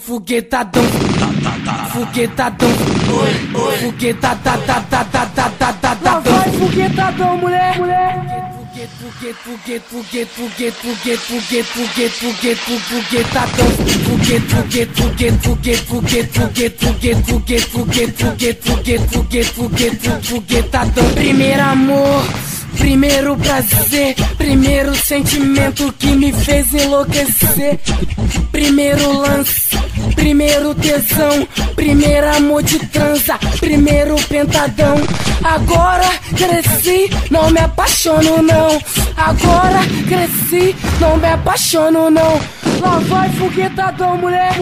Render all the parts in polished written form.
foguetadão, foguetadão, foguetadão, lá vai foguetadão, mulher. Foguetadão. Primeiro amor, primeiro prazer, primeiro sentimento que me fez enlouquecer. Primeiro lance, primeiro tesão, primeiro amor de transa, primeiro pentadão. Agora cresci, não me apaixono não. Agora cresci, não me apaixono não. Lá vai foguetadão, mulher.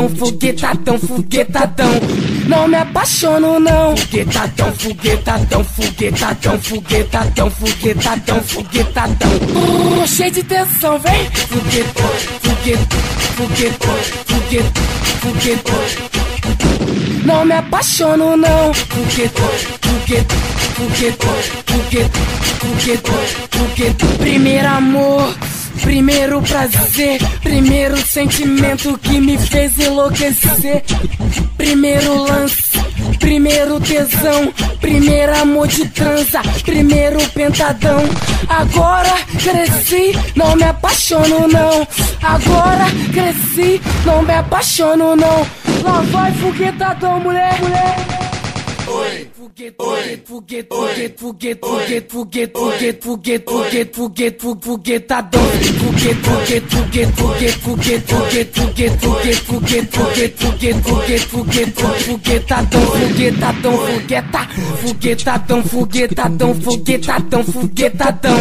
Foguetadão, foguetadão. Não me apaixono não. Foguetadão. Cheio de tensão, vem. Não me apaixono não. Primeiro amor, primeiro prazer, primeiro sentimento que me fez enlouquecer. Primeiro lance, primeiro tesão, primeiro amor de transa, primeiro pentadão. Agora cresci, não me apaixono não. Agora cresci, não me apaixono não. Lá vai foguetadão, mulher. Foguetadão. Foguetadão.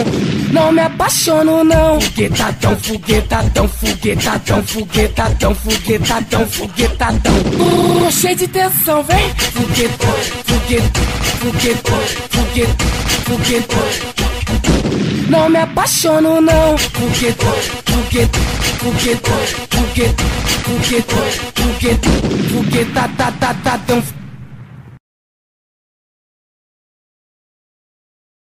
Não me apaixono não. Foguetadão. Cheio de tensão, vem. Não me apaixono não. Foguetadão.